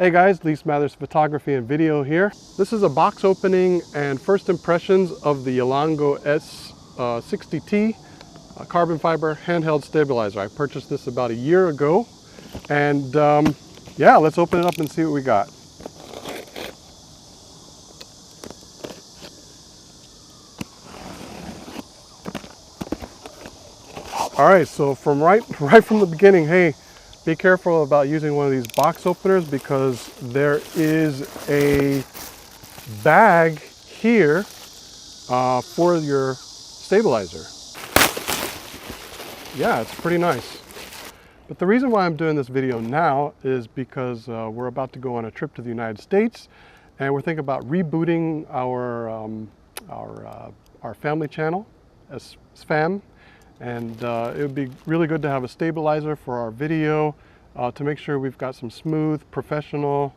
Hey guys, Lee Smathers Photography and Video here. This is a box opening and first impressions of the Yelangu s60T Carbon Fiber Handheld Stabilizer. I purchased this about a year ago, and yeah, let's open it up and see what we got. All right, so from right from the beginning, hey, be careful about using one of these box openers because there is a bag here for your stabilizer. Yeah, it's pretty nice. But the reason why I'm doing this video now is because we're about to go on a trip to the United States, and we're thinking about rebooting our family channel as SFAM. And it would be really good to have a stabilizer for our video to make sure we've got some smooth, professional,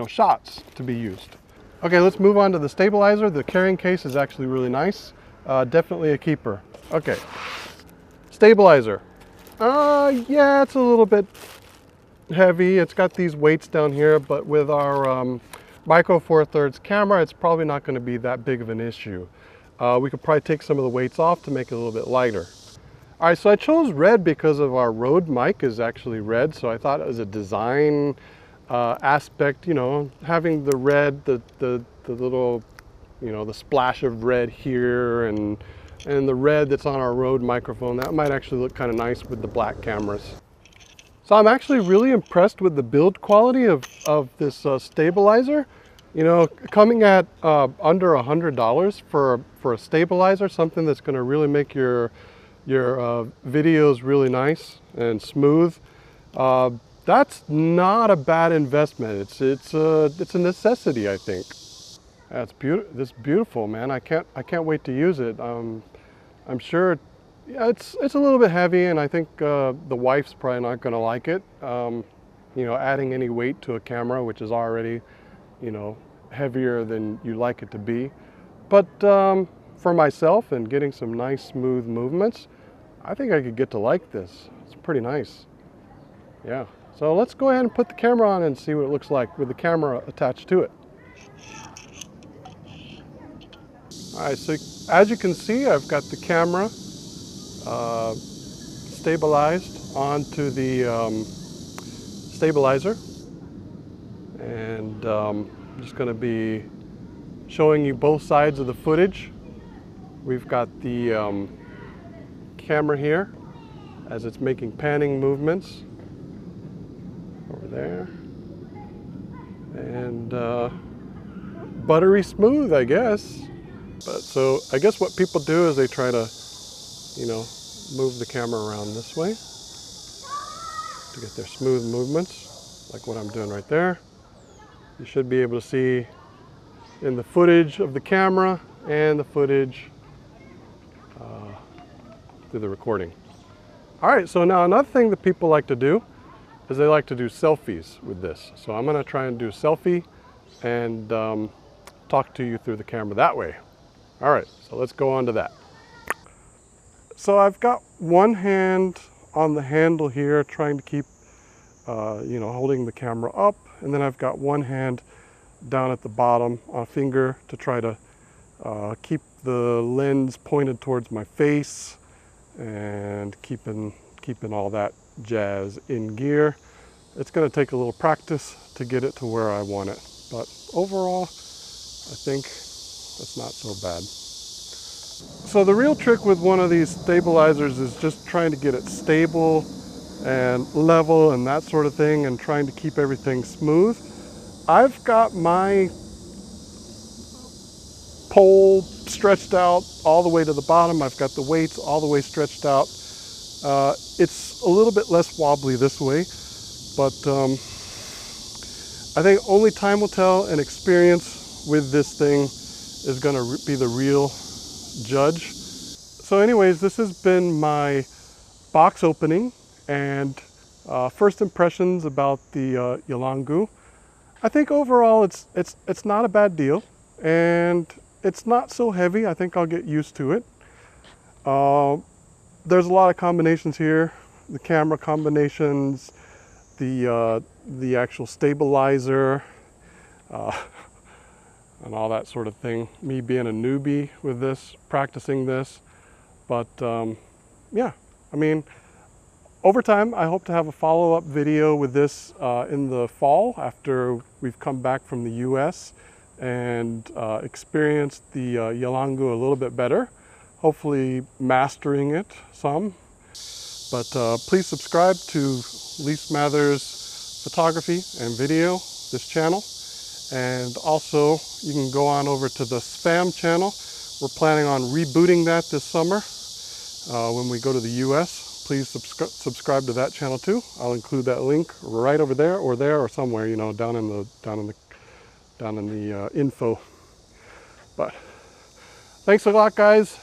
shots to be used. Okay, let's move on to the stabilizer. The carrying case is actually really nice. Definitely a keeper. Okay, stabilizer. Yeah, it's a little bit heavy. It's got these weights down here, but with our Micro Four Thirds camera, it's probably not going to be that big of an issue. We could probably take some of the weights off to make it a little bit lighter. All right, so I chose red because of our Rode mic is actually red, so I thought as a design aspect, having the red, the little, the splash of red here and the red that's on our Rode microphone, that might actually look kind of nice with the black cameras. So I'm actually really impressed with the build quality of this stabilizer. Coming at under $100 for a stabilizer, something that's going to really make your videos really nice and smooth. That's not a bad investment. It's a necessity, I think. That's beautiful. It's beautiful, man. I can't wait to use it. I'm sure. Yeah, it's a little bit heavy, and I think the wife's probably not going to like it. Adding any weight to a camera, which is already, heavier than you like it to be. But for myself and getting some nice smooth movements, I think I could get to like this. It's pretty nice. Yeah. So let's go ahead and put the camera on and see what it looks like with the camera attached to it. All right, so as you can see, I've got the camera stabilized onto the stabilizer, and I'm just going to be showing you both sides of the footage. We've got the camera here as it's making panning movements over there, and buttery smooth, I guess. But so I guess what people do is they try to, move the camera around this way to get their smooth movements, like what I'm doing right there. You should be able to see in the footage of the camera and the footage through the recording. All right, so now another thing that people like to do is they like to do selfies with this. So I'm gonna try and do a selfie and talk to you through the camera that way. All right, so let's go on to that. So I've got one hand on the handle here trying to keep, holding the camera up, and then I've got one hand down at the bottom on a finger to try to keep the lens pointed towards my face and keeping all that jazz in gear. It's going to take a little practice to get it to where I want it, but overall I think that's not so bad. So the real trick with one of these stabilizers is just trying to get it stable and level and that sort of thing, and trying to keep everything smooth. I've got my pole stretched out all the way to the bottom. I've got the weights all the way stretched out. It's a little bit less wobbly this way, but I think only time will tell, and experience with this thing is going to be the real judge. So anyways, this has been my box opening and first impressions about the Yelangu. I think overall it's not a bad deal, and it's not so heavy. I think I'll get used to it. There's a lot of combinations here, the camera combinations, the the actual stabilizer and all that sort of thing. Me being a newbie with this, practicing this. But yeah, I mean, over time, I hope to have a follow-up video with this in the fall after we've come back from the US and experienced the Yelangu a little bit better, hopefully mastering it some. But please subscribe to Lise Mather's photography and video, this channel. And also, you can go on over to the Spam channel. We're planning on rebooting that this summer when we go to the US. Please subscribe to that channel too. I'll include that link right over there or somewhere, you know, down in the info. But thanks a lot, guys.